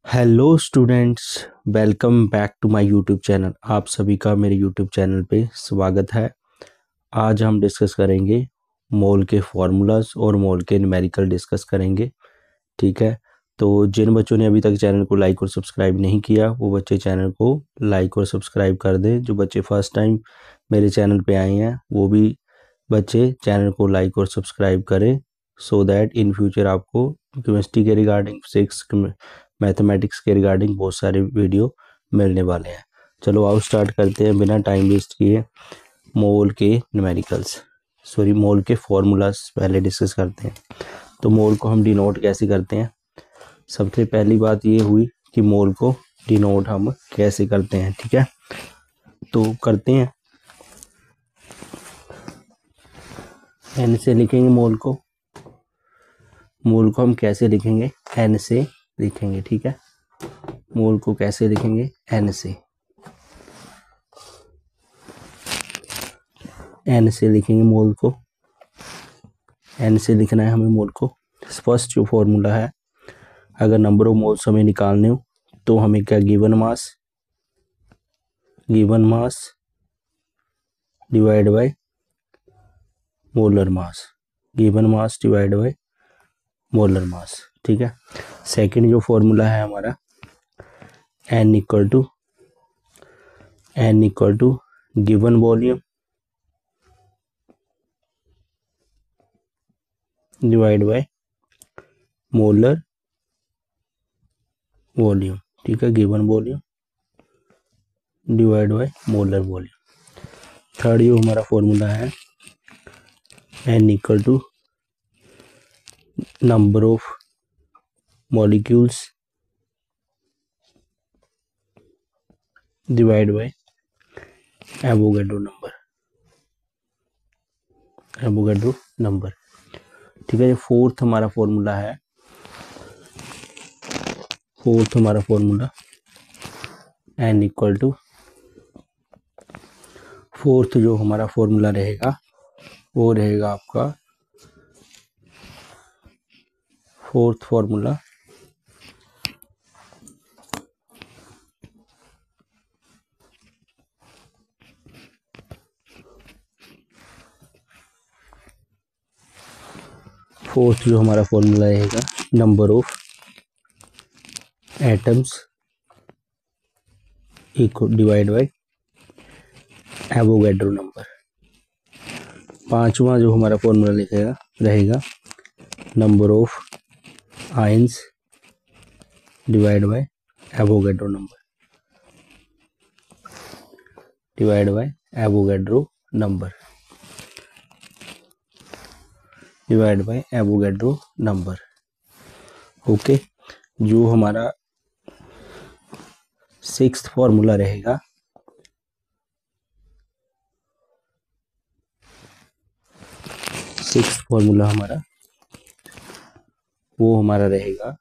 Hello students, welcome back to my YouTube channel. आप सभी का मेरे यूट्यूब चैनल पे स्वागत है। आज हम डिस्कस करेंगे मोल के फार्मूलाज और मोल के न्यूमेरिकल डिस्कस करेंगे। ठीक है, तो जिन बच्चों ने अभी तक चैनल को लाइक और सब्सक्राइब नहीं किया वो बच्चे चैनल को लाइक और सब्सक्राइब कर दें। जो बच्चे फर्स्ट टाइम मेरे चैनल पे आए हैं वो भी बच्चे चैनल को लाइक और सब्सक्राइब करें, सो दैट इन फ्यूचर आपको केमिस्ट्री के रिगार्डिंग, फिजिक्स, मैथमेटिक्स के रिगार्डिंग बहुत सारे वीडियो मिलने वाले हैं। चलो आओ स्टार्ट करते हैं बिना टाइम वेस्ट किए। मोल के मोल के फॉर्मूलाज पहले डिस्कस करते हैं। तो मोल को हम डिनोट कैसे करते हैं। सबसे पहली बात ये हुई कि मोल को डिनोट हम कैसे करते हैं। ठीक है, तो करते हैं। एन से लिखेंगे मोल को हम कैसे लिखेंगे, एन से लिखेंगे। ठीक है, मोल को कैसे लिखेंगे, एन से लिखेंगे मोल को। एन से लिखना है हमें मोल को। फर्स्ट जो फॉर्मूला है, अगर नंबर ऑफ मोल्स हमें निकालने हो तो हमें क्या, given mass divide by molar mass, given mass divide by molar mass. ठीक है, सेकंड जो फॉर्मूला है हमारा, n equal to given volume divide by molar volume. ठीक है, given volume divide by molar volume. Third जो हमारा फॉर्मूला है, n equal to number of molecules divide by Avogadro number. ठीक है, ये फोर्थ हमारा फॉर्मूला है। एन इक्वल टू, फोर्थ जो हमारा फॉर्मूला रहेगा वो रहेगा आपका, फोर्थ फॉर्मूला रहेगा number of atoms equal divide by Avogadro number. पांचवा जो हमारा फॉर्मूला रहेगा number of ions divide by Avogadro number. Okay, जो हमारा सिक्स्थ फॉर्मूला रहेगा, हमारा रहेगा,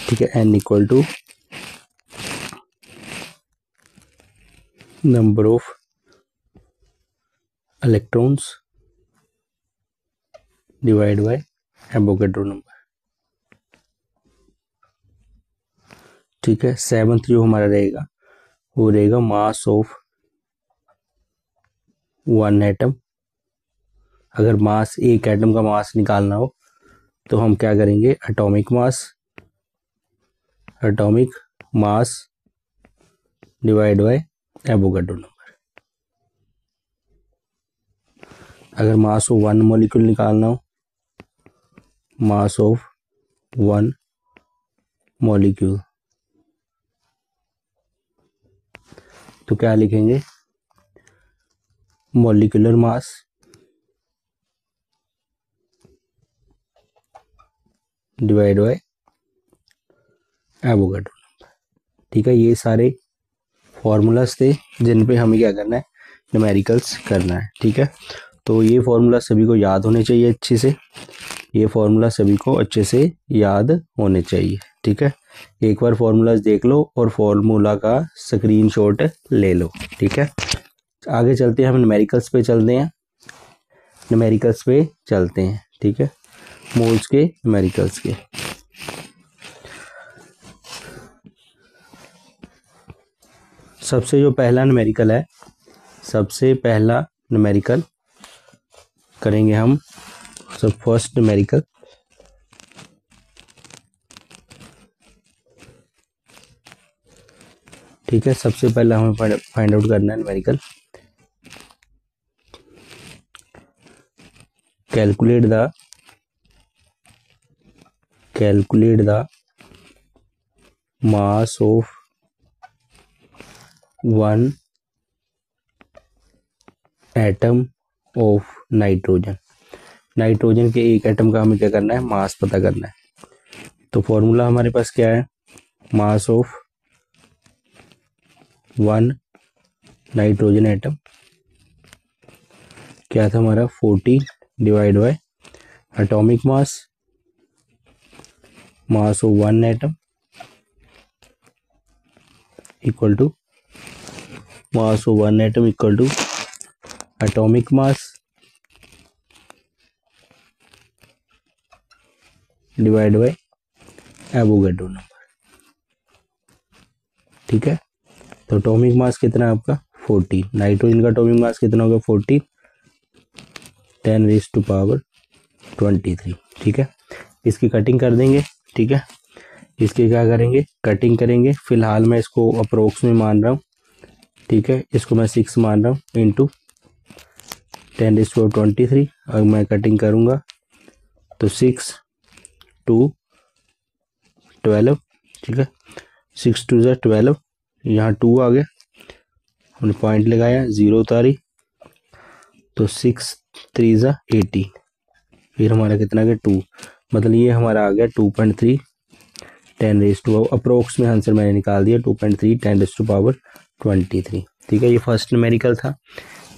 ठीक है, n equal to number of electrons divide by Avogadro number. ठीक है, सेवंथ जो हमारा रहेगा वो रहेगा मास ऑफ वन एटम। अगर मास, एक एटम का मास निकालना हो तो हम क्या करेंगे, atomic mass divide by Avogadro number. अगर मास ऑफ वन मॉलिक्यूल निकालना हो, मास ऑफ वन मॉलिक्यूल, तो क्या लिखेंगे, molecular mass divide by Avogadro number. ठीक है, ये सारे फॉर्मूलाज थे जिन पे हमें क्या करना है, न्यूमेरिकल्स करना है। ठीक है, तो ये फॉर्मूला सभी को याद होने चाहिए अच्छे से, ठीक है, एक बार फॉर्मूलाज देख लो और फॉर्मूला का स्क्रीनशॉट ले लो। ठीक है, आगे चलते हैं, हम न्यूमेरिकल्स पे चलते हैं। ठीक है, मोल्स के न्यूमेरिकल्स के। सबसे जो पहला न्यूमेरिकल है, सबसे पहला न्यूमेरिकल करेंगे हम। सब फर्स्ट न्यूमेरिकल, ठीक है। सबसे पहला हमें फाइंड आउट करना है numerical. Calculate the mass of one atom of nitrogen. Nitrogen के एक एटम का हमें क्या करना है, मास पता करना है। तो फॉर्मूला हमारे पास क्या है, mass of one nitrogen atom क्या था हमारा, 40 divide by atomic mass of one atom equal to mass of one atom equal to atomic mass divide by Avogadro number, ठीक है। तो एटॉमिक मास कितना है आपका 40, नाइट्रोजन का एटॉमिक मास कितना होगा 40, 10⁻23, ठीक है। इसकी कटिंग कर देंगे, ठीक है। इसकी क्या करेंगे, कटिंग करेंगे। फिलहाल मैं इसको अप्रोक्स में मान रहा हूँ, ठीक है। इसको मैं 6 मान रहा हूँ इंटू 10⁻23। अगर मैं कटिंग करूँगा तो 6 2 12, ठीक है। 6 2 12, यहाँ 2 आ गया, हमने पॉइंट लगाया, 0 उतारी, तो 6 3 18, फिर हमारा कितना गया 2, मतलब ये हमारा आ गया 2.3 10⁻, अप्रोक्स में आंसर मैंने निकाल दिया 2.3 10⁻23, ठीक है। ये फर्स्ट न्यूमेरिकल था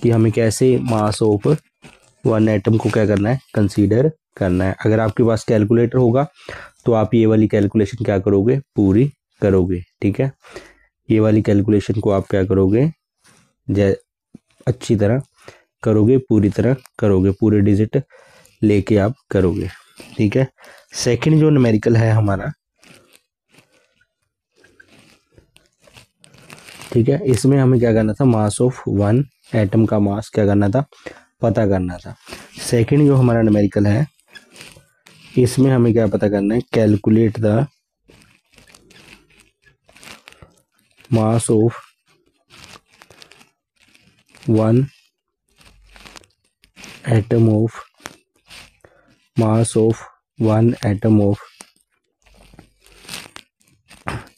कि हमें कैसे मास ऑफ वन एटम को क्या करना है, कंसीडर करना है। अगर आपके पास कैलकुलेटर होगा तो आप ये वाली कैलकुलेशन क्या करोगे, पूरी करोगे, ठीक है। ये वाली कैलकुलेशन को आप क्या करोगे, अच्छी तरह करोगे, पूरी तरह करोगे, पूरे डिजिट लेके आप करोगे, ठीक है। सेकंड जो न्यूमेरिकल है हमारा, ठीक है, इसमें हमें क्या करना था, मास ऑफ वन एटम का मास क्या करना था, पता करना था। सेकंड जो हमारा न्यूमेरिकल है, इसमें हमें क्या पता करना है, calculate the mass of one atom of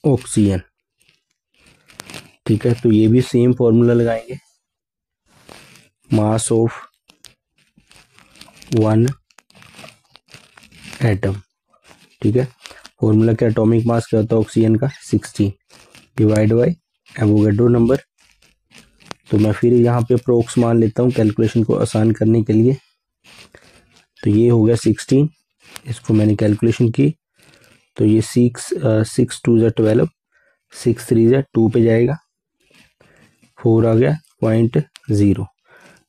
oxygen, ठीक है। तो ये भी सेम फॉर्मूला लगाएंगे, मास ऑफ वन एटम, ठीक है। फॉर्मूला क्या, एटॉमिक मास क्या होता है ऑक्सीजन का 16 डिवाइड बाय एवोगैड्रो नंबर। तो मैं फिर यहाँ पे अप्रोक्स मान लेता हूँ कैलकुलेशन को आसान करने के लिए। तो ये हो गया 16, इसको मैंने कैलकुलेशन की, तो ये 6 2 12, 6 3 2 पे जाएगा, 4 आ गया 0.0,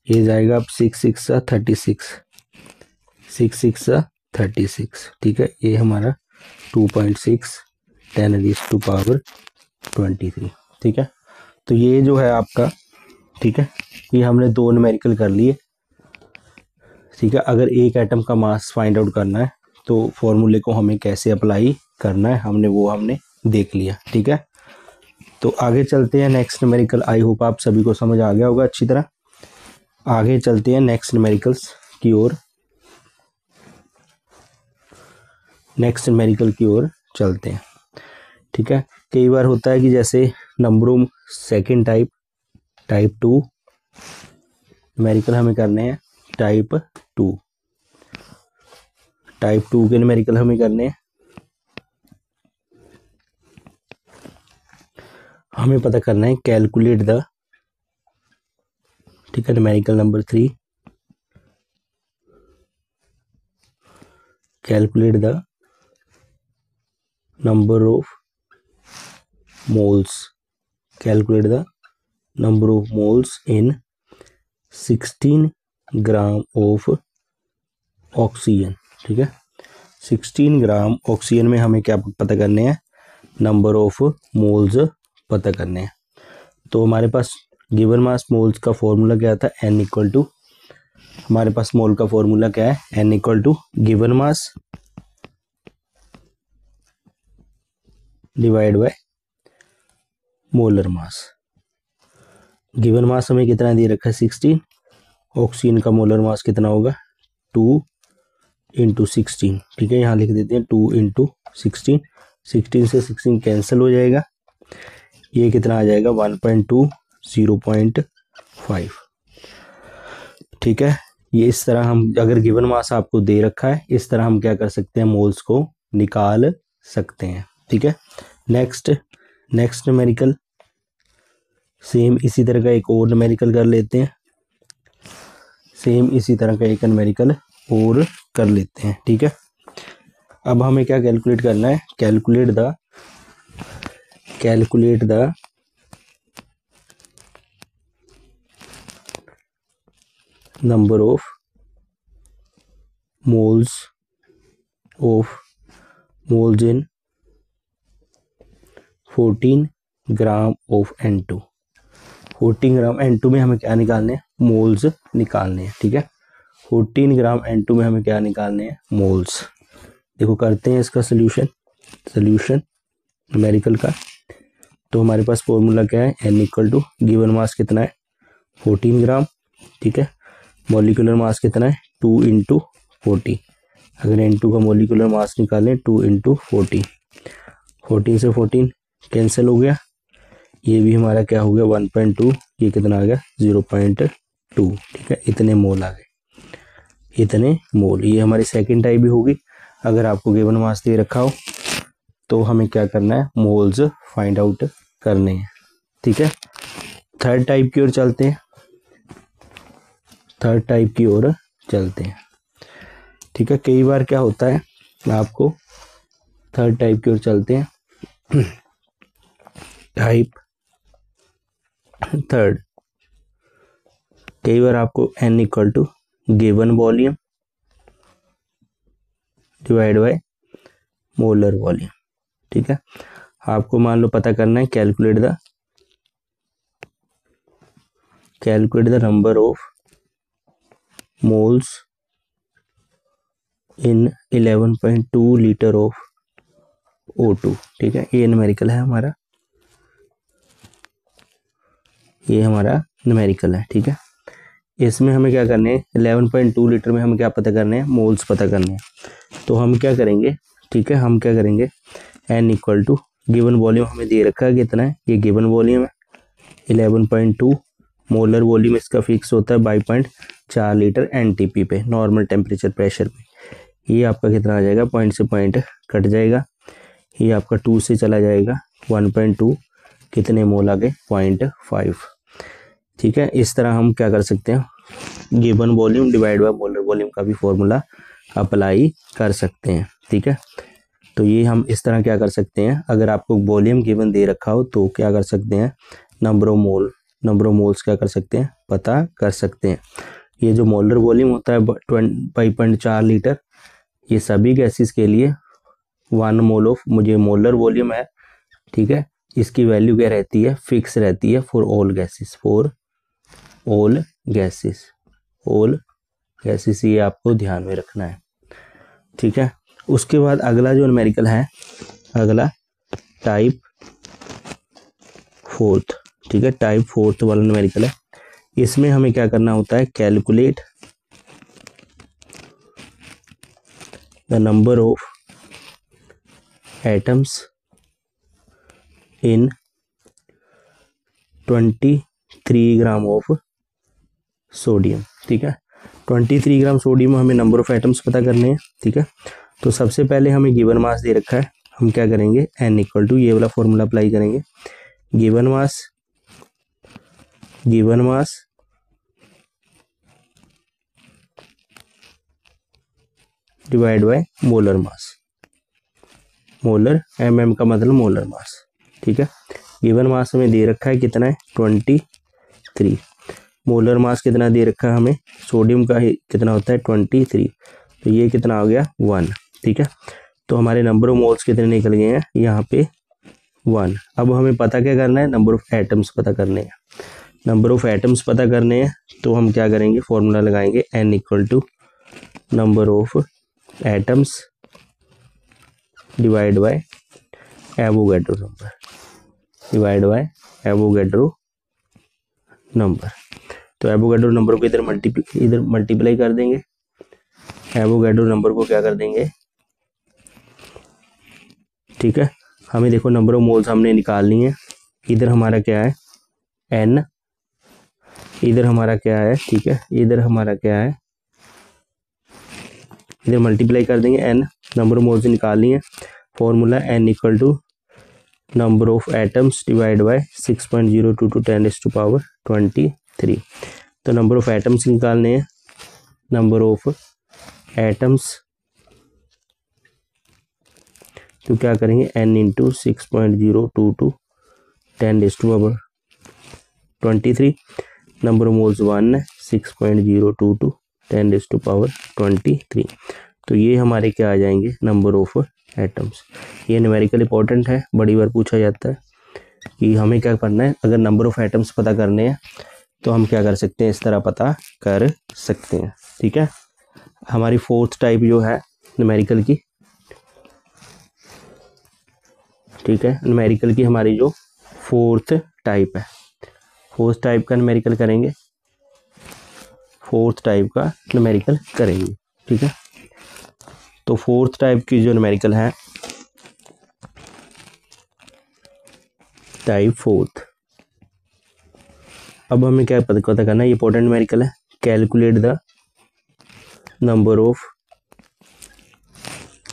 ये जाएगा अब 6 6 36, 6 6 36, ठीक है। ये हमारा 2.6 10⁻23, ठीक है। तो ये जो है आपका, ठीक है, ये हमने दो न्यूमेरिकल कर लिए, ठीक है। अगर एक एटम का मास फाइंड आउट करना है तो फॉर्मूले को हमें कैसे अप्लाई करना है, हमने देख लिया, ठीक है। तो आगे चलते हैं नेक्स्ट न्यूमेरिकल। आई होप आप सभी को समझ आ गया होगा अच्छी तरह। आगे चलते हैं नेक्स्ट न्यूमेरिकल्स की ओर, नेक्स्ट न्यूमेरिकल की ओर चलते हैं, ठीक है। कई बार होता है कि जैसे नंबरों सेकंड टाइप 2 न्यूमेरिकल हमें करने हैं, टाइप 2 के न्यूमेरिकल हमें करने हैं। हमें पता करना है कैलकुलेट द, ठीक है, numerical number 3, calculate the number of moles, calculate the number of moles in 16 gram of oxygen, ठीक है। 16 ग्राम ऑक्सीजन में हमें क्या पता करने हैं, नंबर ऑफ मोल्स पता करने हैं। तो हमारे पास गिवन मास मोल्स का फॉर्मूला क्या था, n इक्वल टू, हमारे पास मोल का फॉर्मूला क्या है, n equal to given mass divide by molar mass. Given mass हमें कितना दे रखा है 16, ऑक्सीजन का मोलर मास कितना होगा 2 इंटू 16, ठीक है, यहाँ लिख देते हैं 2 इंटू 16, 16 से 16 कैंसिल हो जाएगा, ये कितना आ जाएगा 1.2 0.5, ठीक है। ये इस तरह हम, अगर गिवन मास आपको दे रखा है, इस तरह हम क्या कर सकते हैं, मोल्स को निकाल सकते हैं, ठीक है। नेक्स्ट न्यूमेरिकल, सेम इसी तरह का एक और न्यूमेरिकल कर लेते हैं, सेम इसी तरह का एक न्यूमेरिकल और कर लेते हैं, ठीक है। अब हमें क्या कैलकुलेट करना है, calculate the number of moles in 14 gram of N2। 14 gram N2 में हमें क्या निकालने हैं, मोल्स निकालने हैं, ठीक है। 14 ग्राम N2 में हमें क्या निकालने हैं, मोल्स। देखो करते हैं इसका सोल्यूशन न्यूमेरिकल का। तो हमारे पास फॉर्मूला क्या है, n equal to given mass कितना है 14 ग्राम, ठीक है, मॉलिक्यूलर मास कितना है 2 इंटू 40, अगर N2 का मॉलिक्यूलर मास निकालें 2 इंटू 40, 14 से 14 कैंसिल हो गया, ये भी हमारा क्या हो गया 1.2, ये कितना आ गया 0.2, ठीक है, इतने मोल आ गए, इतने मोल। ये हमारी सेकंड टाइप भी होगी। अगर आपको गिवन मास दे रखा हो तो हमें क्या करना है, मोल्स फाइंड आउट करने हैं, ठीक है। थर्ड टाइप की ओर चलते हैं, ठीक है। कई बार क्या होता है, आपको थर्ड टाइप की ओर चलते हैं, टाइप थर्ड, कई बार आपको n equal to given volume divide by molar volume, ठीक है। आपको मान लो पता करना है, calculate the number of moles in 11.2 litre of O2, ठीक है, ये न्यूमेरिकल है हमारा, ये हमारा न्यूमेरिकल है, ठीक है। इसमें हमें क्या करने हैं, 11.2 लीटर में हमें क्या पता करने हैं, मोल्स पता करने हैं। तो हम क्या करेंगे, ठीक है, हम क्या करेंगे, n equal to given volume हमें दे रखा है कितना है, ये गिवन वॉल्यूम है 11.2, मोलर वॉल्यूम इसका फिक्स होता है 22.4 लीटर NTP पे, नॉर्मल टेम्परेचर प्रेशर पे। ये आपका कितना आ जाएगा, पॉइंट से पॉइंट कट जाएगा, ये आपका 2 से चला जाएगा 1.2, कितने मोल आ गए 0.5, ठीक है। इस तरह हम क्या कर सकते हैं, given volume divide by molar volume का भी फॉर्मूला अप्लाई कर सकते हैं, ठीक है। तो ये हम इस तरह क्या कर सकते हैं, अगर आपको वॉल्यूम गिवन दे रखा हो तो क्या कर सकते हैं, नंबर ऑफ मोल्स क्या कर सकते हैं, पता कर सकते हैं। ये जो मोलर वॉल्यूम होता है 22.4 लीटर, ये सभी गैसेस के लिए 1 मोल ऑफ, मुझे मोलर वॉल्यूम है, ठीक है, इसकी वैल्यू क्या रहती है, फिक्स रहती है फॉर ऑल गैसेस, ये आपको ध्यान में रखना है, ठीक है। उसके बाद अगला जो न्यूमेरिकल है, अगला टाइप फोर्थ, ठीक है, टाइप फोर्थ वाला न्यूमेरिकल है। इसमें हमें क्या करना होता है, calculate the number of atoms in 23 gram of sodium, ठीक है। 23 ग्राम सोडियम में हमें नंबर ऑफ एटम्स पता करने हैं, ठीक है। तो सबसे पहले हमें गिवन मास दे रखा है, हम क्या करेंगे, n इक्वल टू ये वाला फॉर्मूला अप्लाई करेंगे, given mass divide by molar mass, molar mm का मतलब मोलर मास, ठीक है। गिवन मास हमें दे रखा है कितना है 23, मोलर मास कितना दे रखा है हमें, सोडियम का कितना होता है 23, तो ये कितना हो गया 1, ठीक है। तो हमारे नंबर ऑफ मोल्स कितने निकल गए हैं यहाँ पे 1। अब हमें पता क्या करना है, नंबर ऑफ एटम्स पता करने हैं। नंबर ऑफ एटम्स पता करने हैं तो हम क्या करेंगे, फॉर्मूला लगाएंगे n equal to number of atoms divide by Avogadro number, divide by Avogadro number. तो एवोगैड्रो नंबर को इधर मल्टीप्लाई कर देंगे, एवोगैड्रो नंबर को क्या कर देंगे, ठीक है। हमें देखो नंबर ऑफ मोल्स हमने निकालनी है, इधर हमारा क्या है n, इधर हमारा क्या है, ठीक है, इधर हमारा क्या है, इधर मल्टीप्लाई कर देंगे n, नंबर ऑफ मोल्स निकालनी है, formula n equal to number of atoms divide by 6.02 to 10⁻23। तो नंबर ऑफ एटम्स निकालने हैं, नंबर ऑफ एटम्स, तो क्या करेंगे n into 6.02 to 10⁻23। Number of moles 1 है, 6.02 टू 10⁻23। तो ये हमारे क्या आ जाएंगे नंबर ऑफ एटम्स। ये न्यूमेरिकल इंपॉर्टेंट है, बड़ी बार पूछा जाता है कि हमें क्या करना है, अगर नंबर ऑफ एटम्स पता करने हैं तो हम क्या कर सकते हैं, इस तरह पता कर सकते हैं, ठीक है। हमारी फोर्थ टाइप जो है न्यूमेरिकल की, ठीक है, न्यूमेरिकल की हमारी जो फोर्थ टाइप है, फोर्थ टाइप का न्यूमेरिकल करेंगे, फोर्थ टाइप का न्यूमेरिकल करेंगे, ठीक है। तो फोर्थ टाइप की जो न्यूमेरिकल है, टाइप फोर्थ। अब हमें क्या पता करना है, ये इंपॉर्टेंट न्यूमेरिकल है, calculate the number of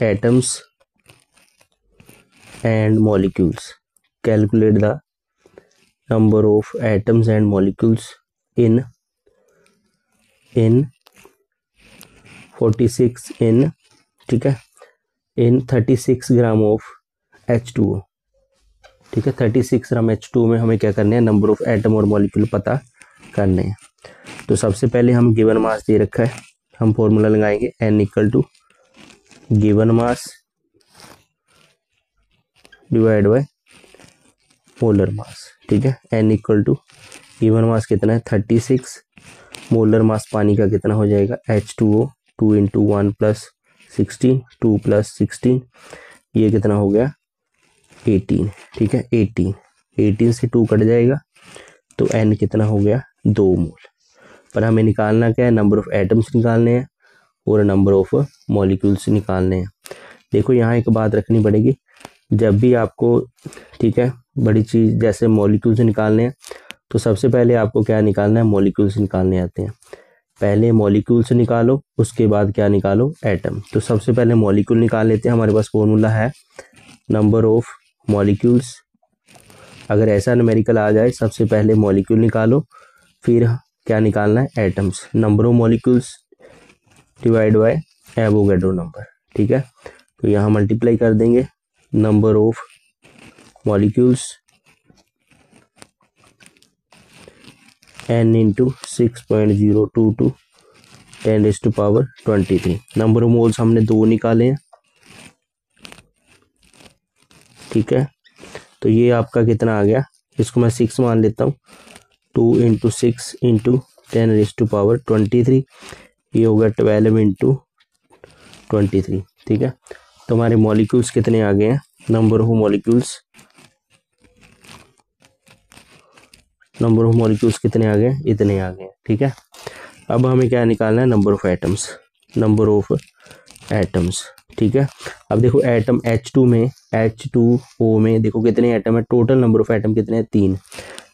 atoms and molecules, calculate the number of atoms and molecules in 46 इन, ठीक है, इन 36 ग्राम ऑफ H2O, ठीक है। 36 ग्राम H2O में हमें क्या करना है, नंबर ऑफ एटम और मॉलिक्यूल पता करने हैं। तो सबसे पहले हम गिवन मास दे रखा है, हम फॉर्मूला लगाएंगे n equal to given mass divide by molar mass, ठीक है। n equal to given mass कितना है 36, मोलर मास पानी का कितना हो जाएगा H2O, 2 इंटू 1 प्लस 16, 2 प्लस 16, ये कितना हो गया 18, ठीक है। 18 से 2 कट जाएगा तो n कितना हो गया 2 मोल। पर हमें निकालना क्या है, नंबर ऑफ एटम्स निकालने हैं और नंबर ऑफ मॉलिक्यूल्स निकालने हैं। देखो यहाँ एक बात रखनी पड़ेगी, जब भी आपको, ठीक है, बड़ी चीज़ जैसे मॉलिक्यूल्स निकालने हैं तो सबसे पहले आपको क्या निकालना है, मॉलिक्यूल्स निकालने आते हैं। पहले मॉलिक्यूल्स निकालो, उसके बाद क्या निकालो, एटम। तो सबसे पहले मॉलिक्यूल निकाल लेते हैं। हमारे पास फॉर्मूला है नंबर ऑफ मॉलिक्यूल्स। अगर ऐसा न्यूमेरिकल आ जाए, सबसे पहले मॉलिक्यूल निकालो, फिर क्या निकालना है, atoms. Number of molecules divide by Avogadro number, ठीक है। तो यहाँ मल्टीप्लाई कर देंगे number of molecules n into 6.02 to 10⁻23। Number of moles हमने 2 निकाले हैं, ठीक है। तो ये आपका कितना आ गया, इसको मैं 6 मान लेता हूँ, 2 इंटू 6 इंटू 10⁻23, ये होगा 12 इंटू 23, ठीक है। तो हमारे मॉलिक्यूल्स कितने आ गए हैं, number of molecules, number of molecules कितने आ गए, इतने आ गए, ठीक है। अब हमें क्या निकालना है, number of atoms, number of atoms, ठीक है। अब देखो एटम H2 में, H2O में देखो कितने एटम है, टोटल नंबर ऑफ एटम कितने हैं 3।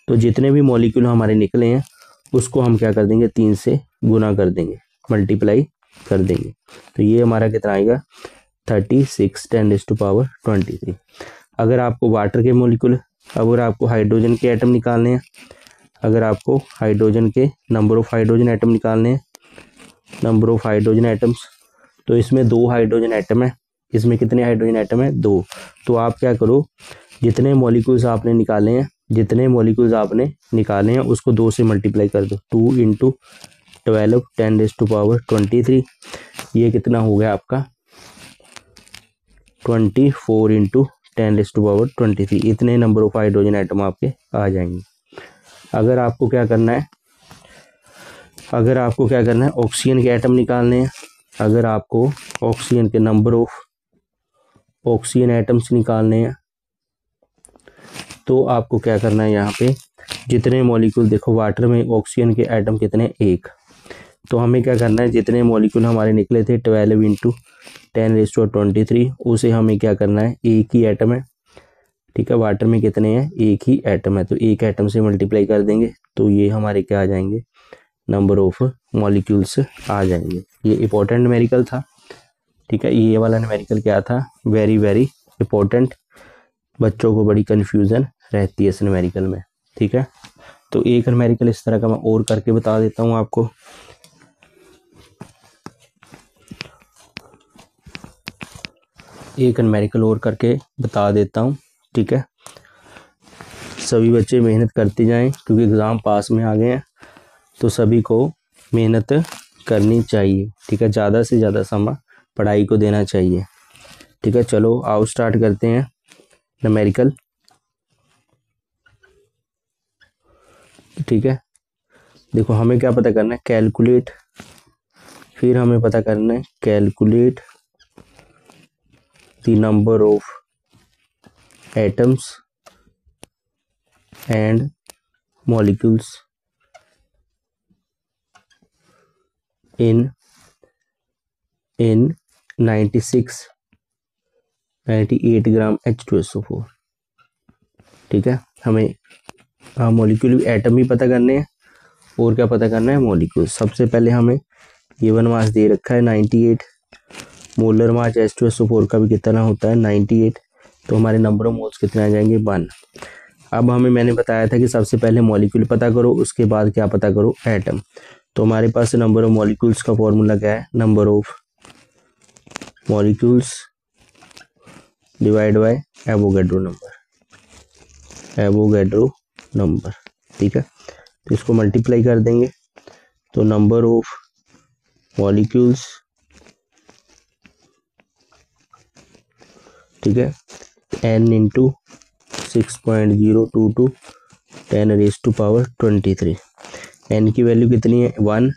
तो जितने भी मॉलिक्यूल हमारे निकले हैं उसको हम क्या कर देंगे, 3 से गुना कर देंगे, मल्टीप्लाई कर देंगे। तो ये हमारा कितना आएगा 36 10⁻23। अगर आपको वाटर के मॉलिक्यूल, अगर आपको हाइड्रोजन के एटम निकालने हैं, अगर आपको हाइड्रोजन के नंबर ऑफ हाइड्रोजन एटम निकालने हैं, नंबर ऑफ हाइड्रोजन एटम्स, तो इसमें 2 हाइड्रोजन एटम है, इसमें कितने हाइड्रोजन एटम है 2। तो आप क्या करो, जितने मॉलिक्यूल्स आपने निकाले हैं, जितने मॉलिक्यूल्स आपने निकाले हैं उसको 2 से मल्टीप्लाई कर दो, 2 इंटू 12 10⁻23, ये कितना हो गया आपका 24 इंटू 10⁻23, इतने नंबर ऑफ हाइड्रोजन एटम आपके आ जाएंगे। अगर आपको क्या करना है, ऑक्सीजन के एटम निकालने हैं। अगर आपको ऑक्सीजन के नंबर ऑफ ऑक्सीजन एटम्स निकालने हैं तो आपको क्या करना है, यहाँ पे जितने मॉलिक्यूल, देखो वाटर में ऑक्सीजन के एटम कितने, एक। तो हमें क्या करना है, जितने मॉलिक्यूल हमारे निकले थे 12 इंटू 10⁻23, उसे हमें क्या करना है, एक ही एटम है, ठीक है। वाटर में कितने हैं, एक ही एटम है, तो एक एटम से मल्टीप्लाई कर देंगे तो ये हमारे क्या आ जाएंगे, नंबर ऑफ मॉलिक्यूल्स आ जाएंगे। ये इंपॉर्टेंट न्यूमेरिकल था, ठीक है। ये वाला न्यूमेरिकल क्या था, वेरी वेरी इंपॉर्टेंट। बच्चों को बड़ी कन्फ्यूज़न रहती है इस न्यूमेरिकल में, ठीक है। तो एक न्यूमेरिकल इस तरह का मैं और करके बता देता हूँ आपको। एक न्यूमेरिकल और करके बता देता हूँ, ठीक है। सभी बच्चे मेहनत करते जाएं क्योंकि एग्ज़ाम पास में आ गए हैं, तो सभी को मेहनत करनी चाहिए, ठीक है। ज़्यादा से ज़्यादा समय पढ़ाई को देना चाहिए, ठीक है। चलो आओ स्टार्ट करते हैं न्यूमेरिकल, ठीक है। देखो हमें क्या पता करना है, कैलकुलेट, फिर हमें पता करना है calculate the number of atoms and molecules in 98 gram H2SO4, ठीक है। हमें मॉलिक्यूल एटम भी पता करने हैं और क्या पता करना है, मॉलिक्यूल। सबसे पहले हमें गिवन मास दे रखा है 98, मोलर मास H2SO4 का भी कितना होता है 98, तो हमारे नंबर ऑफ मोल्स कितने आ जाएंगे 1। अब मैंने बताया था कि सबसे पहले मॉलिक्यूल पता करो, उसके बाद क्या पता करो, एटम। तो हमारे पास नंबर ऑफ मॉलिक्यूल्स का फॉर्मूला क्या है, number of molecules divide by Avogadro number, ठीक है। तो इसको मल्टीप्लाई कर देंगे तो नंबर ऑफ मॉलिक्यूल्स, ठीक है, n इंटू 6.022 10⁻23, n की वैल्यू कितनी है 1,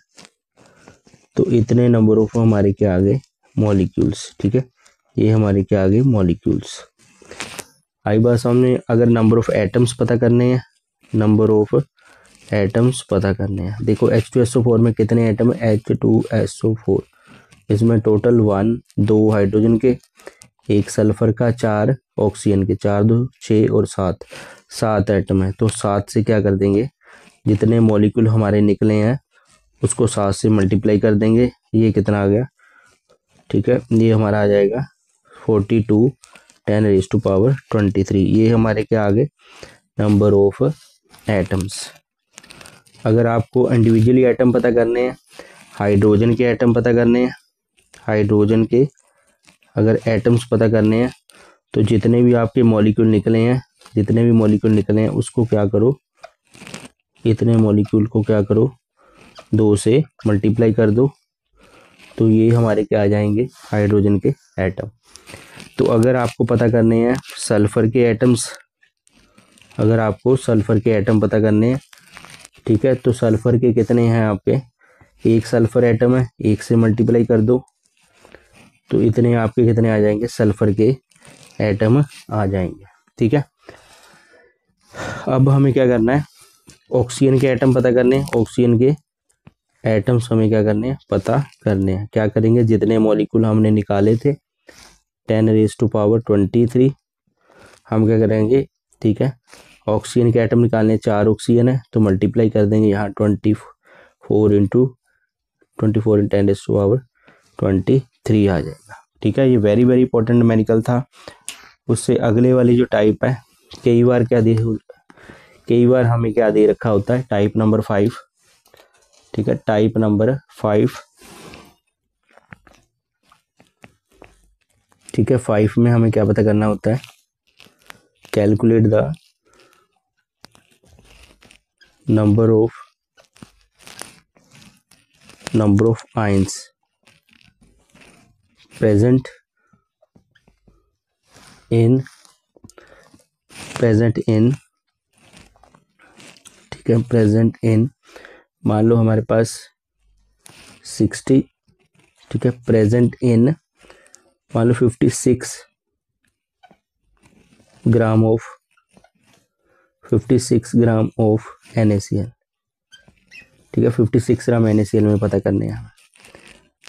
तो इतने नंबर ऑफ हमारे क्या आ गए, मॉलिक्यूल्स, ठीक है। ये हमारे क्या आ गए, मॉलिक्यूल्स। आई बात सामने। अगर नंबर ऑफ एटम्स पता करने हैं, नंबर ऑफ एटम्स पता करने हैं, देखो H2SO4 में कितने एटम है, H2SO4, इसमें टोटल 1, 2 हाइड्रोजन के, 1 सल्फर का, 4 ऑक्सीजन के, 4 2 6 और 7 एटम है। तो 7 से क्या कर देंगे, जितने मॉलिक्यूल हमारे निकले हैं उसको 7 से मल्टीप्लाई कर देंगे, ये कितना आ गया, ठीक है। ये हमारा आ जाएगा 42 10⁻23, ये हमारे क्या आ गए, नंबर ऑफ एटम्स। अगर आपको इंडिविजुअली एटम पता करने हैं, हाइड्रोजन के एटम पता करने हैं, हाइड्रोजन के अगर एटम्स पता करने हैं, तो जितने भी आपके मॉलिक्यूल निकले हैं उसको क्या करो, इतने मॉलिक्यूल को क्या करो, 2 से मल्टीप्लाई कर दो, तो ये हमारे क्या आ जाएंगे, हाइड्रोजन के एटम। तो अगर आपको पता करने हैं सल्फर के एटम्स, अगर आपको सल्फर के एटम पता करने हैं, ठीक है, तो सल्फर के कितने हैं आपके, 1 सल्फर एटम है, 1 से मल्टीप्लाई कर दो, तो इतने आपके कितने आ जाएंगे, सल्फर के एटम आ जाएंगे, ठीक है। अब हमें क्या करना है, ऑक्सीजन के एटम पता करने हैं, ऑक्सीजन के एटम्स हमें क्या करने हैं, पता करने हैं। क्या करेंगे, जितने मॉलिक्यूल हमने निकाले थे 10⁻23 हम क्या करेंगे, ठीक है, ऑक्सीजन के एटम निकालने, 4 ऑक्सीजन है तो मल्टीप्लाई कर देंगे, यहाँ 24 इंटू 10⁻23 आ जाएगा, ठीक है। ये वेरी वेरी इंपॉर्टेंट न्यूमेरिकल था। उससे अगले वाली जो टाइप है, कई बार हमें क्या दे रखा होता है, टाइप नंबर 5, ठीक है, टाइप नंबर 5, ठीक है। 5 में हमें क्या पता करना होता है, calculate the number of ions present in ठीक है, प्रेजेंट इन, मान लो हमारे पास 60, ठीक है, प्रेजेंट इन मान लो 56 ग्राम ऑफ NaCl, ठीक है, 56 ग्राम NaCl में पता करने हैं हमें,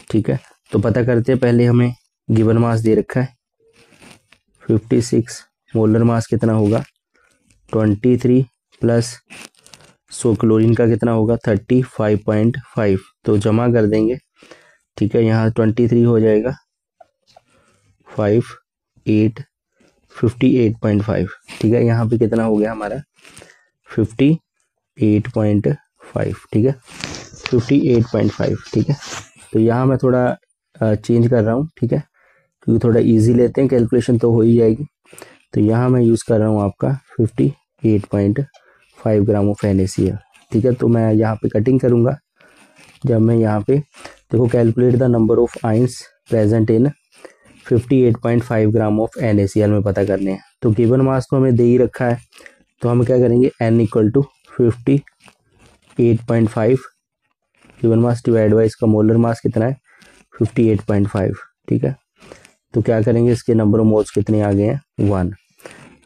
ठीक है। तो पता करते हैं, पहले हमें गिवन मास दे रखा है 56, मोलर मास कितना होगा 23 प्लस, सो क्लोरीन का कितना होगा 35.5, तो जमा कर देंगे, ठीक है। यहाँ 23 हो जाएगा 58.5, ठीक है। यहाँ पे कितना हो गया हमारा 58.5, ठीक है, 58.5, ठीक है। तो यहाँ मैं थोड़ा चेंज कर रहा हूँ, ठीक है, क्योंकि थोड़ा इजी लेते हैं, कैलकुलेशन तो हो ही जाएगी। तो यहाँ मैं यूज़ कर रहा हूँ आपका 58.5 ग्राम ऑफ NaCl, ठीक है। तो मैं यहाँ पे कटिंग करूँगा, जब मैं यहाँ पे देखो calculate the number of ions present in 58.5 gram of NaCl में पता करने हैं। तो गिवन मास तो हमें दे ही रखा है, तो हम क्या करेंगे N equal to 58.5 given mass divide by इसका मोलर मास कितना है 58.5, ठीक है। तो क्या करेंगे, इसके नंबर ऑफ मोल्स कितने आ गए हैं 1।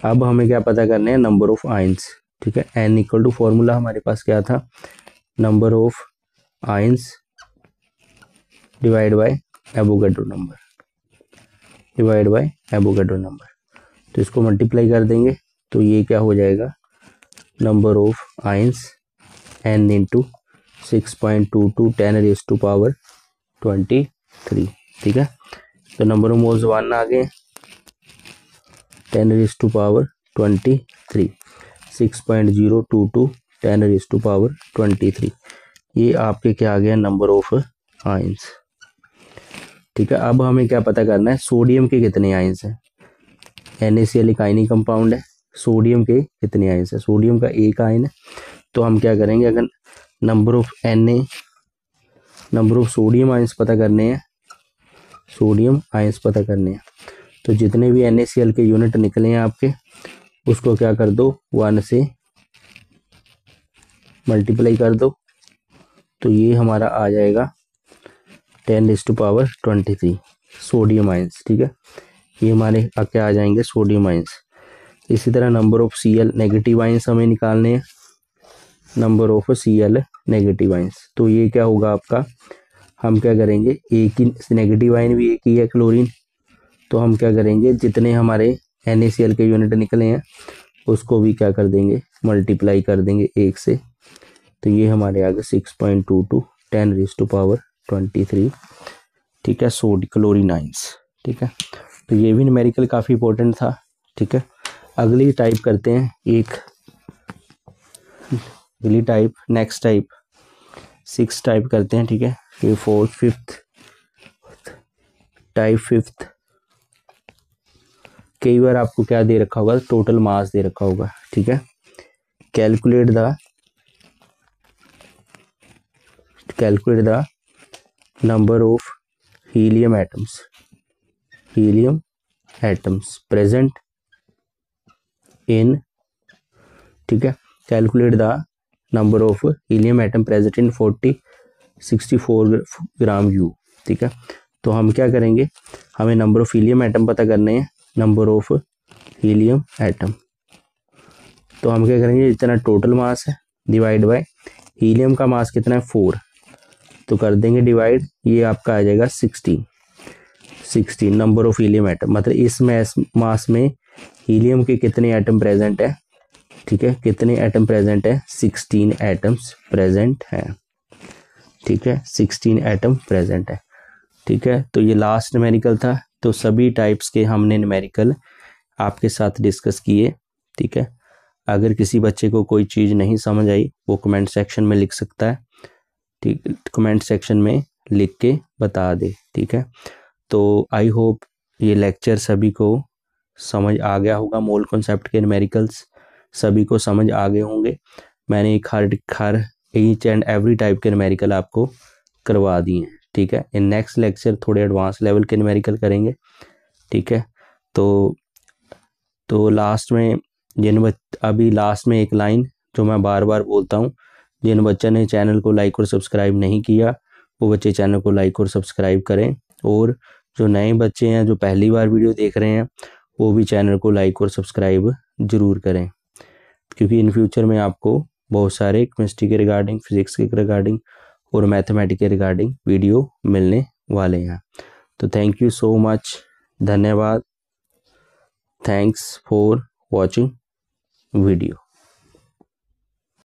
अब हमें क्या पता करने हैं नंबर ऑफ आयंस, ठीक है। N इक्वल टू फॉर्मूला हमारे पास क्या था, number of ions divide bye Avogadro number, तो इसको मल्टीप्लाई कर देंगे, तो ये क्या हो जाएगा number of ions N into 6.22 10⁻23, ठीक है। तो नंबर ऑफ मोल्स 1 आ गए, 10⁻23, 6.022 10⁻23, ये आपके क्या आ गया नंबर ऑफ आयंस, ठीक है। अब हमें क्या पता करना है सोडियम के कितने आयंस हैं, NaCl एक आयनिक कंपाउंड है, सोडियम के कितने आयंस है, सोडियम का एक आयन है। तो हम क्या करेंगे, अगर नंबर ऑफ सोडियम आयंस पता करने हैं, तो जितने भी NaCl के यूनिट निकले हैं आपके, उसको क्या कर दो 1 से मल्टीप्लाई कर दो, तो ये हमारा आ जाएगा 10⁻23 सोडियम आयंस, ठीक है। ये हमारे क्या आ जाएंगे सोडियम आयंस। इसी तरह number of Cl negative ions हमें निकालने हैं, number of Cl negative ions, तो ये क्या होगा आपका, हम क्या करेंगे, एक ही नेगेटिव आयन भी एक ही है क्लोरीन, तो हम क्या करेंगे जितने हमारे NaCl के यूनिट निकले हैं उसको भी क्या कर देंगे मल्टीप्लाई कर देंगे 1 से, तो ये हमारे आगे 6.22 10⁻23, ठीक है, क्लोरीन आयंस, ठीक है। तो ये भी न्यूमेरिकल काफ़ी इंपॉर्टेंट था, ठीक है। अगली टाइप करते हैं, नेक्स्ट टाइप 6 टाइप करते हैं, ठीक है। ये 4th 5th टाइप 5th, कई बार आपको क्या दे रखा होगा टोटल मास दे रखा होगा, ठीक है। Calculate the number of helium atoms present in, ठीक है, calculate the number of helium atom present in 64 gram U, ठीक है। तो हम क्या करेंगे, हमें नंबर ऑफ हीलियम एटम पता करने हैं, नंबर ऑफ हीलियम एटम, तो हम क्या करेंगे जितना टोटल मास है डिवाइड बाय हीलियम का मास कितना है 4, तो कर देंगे डिवाइड, ये आपका आ जाएगा 16 नंबर ऑफ हीलियम एटम, मतलब इस मास में हीलियम के कितने एटम प्रेजेंट है, ठीक है, कितने एटम प्रेजेंट है 16 एटम्स प्रेजेंट है, ठीक है, 16 एटम प्रेजेंट है, ठीक है। तो ये लास्ट न्यूमेरिकल था, तो सभी टाइप्स के हमने न्यूमेरिकल आपके साथ डिस्कस किए, ठीक है। अगर किसी बच्चे को कोई चीज़ नहीं समझ आई वो कमेंट सेक्शन में लिख सकता है, ठीक, कमेंट सेक्शन में लिख के बता दे, ठीक है। तो आई होप ये लेक्चर सभी को समझ आ गया होगा, मोल कॉन्सेप्ट के न्यूमेरिकल्स सभी को समझ आ गए होंगे। मैंने एक हर ईच एंड एवरी टाइप के न्यूमेरिकल आपको करवा दिए हैं, ठीक है। इन नेक्स्ट लेक्चर थोड़े एडवांस लेवल के न्यूमेरिकल करेंगे, ठीक है। तो तो लास्ट में अभी लास्ट में एक लाइन जो मैं बार बार बोलता हूँ, जिन बच्चों ने चैनल को लाइक और सब्सक्राइब नहीं किया वो बच्चे चैनल को लाइक और सब्सक्राइब करें, और जो नए बच्चे हैं जो पहली बार वीडियो देख रहे हैं वो भी चैनल को लाइक और सब्सक्राइब ज़रूर करें, क्योंकि इन फ्यूचर में आपको बहुत सारे केमिस्ट्री के रिगार्डिंग, फिजिक्स के रिगार्डिंग और मैथमेटिक्स के रिगार्डिंग वीडियो मिलने वाले हैं। तो थैंक यू सो मच, धन्यवाद, थैंक्स फॉर वॉचिंग वीडियो।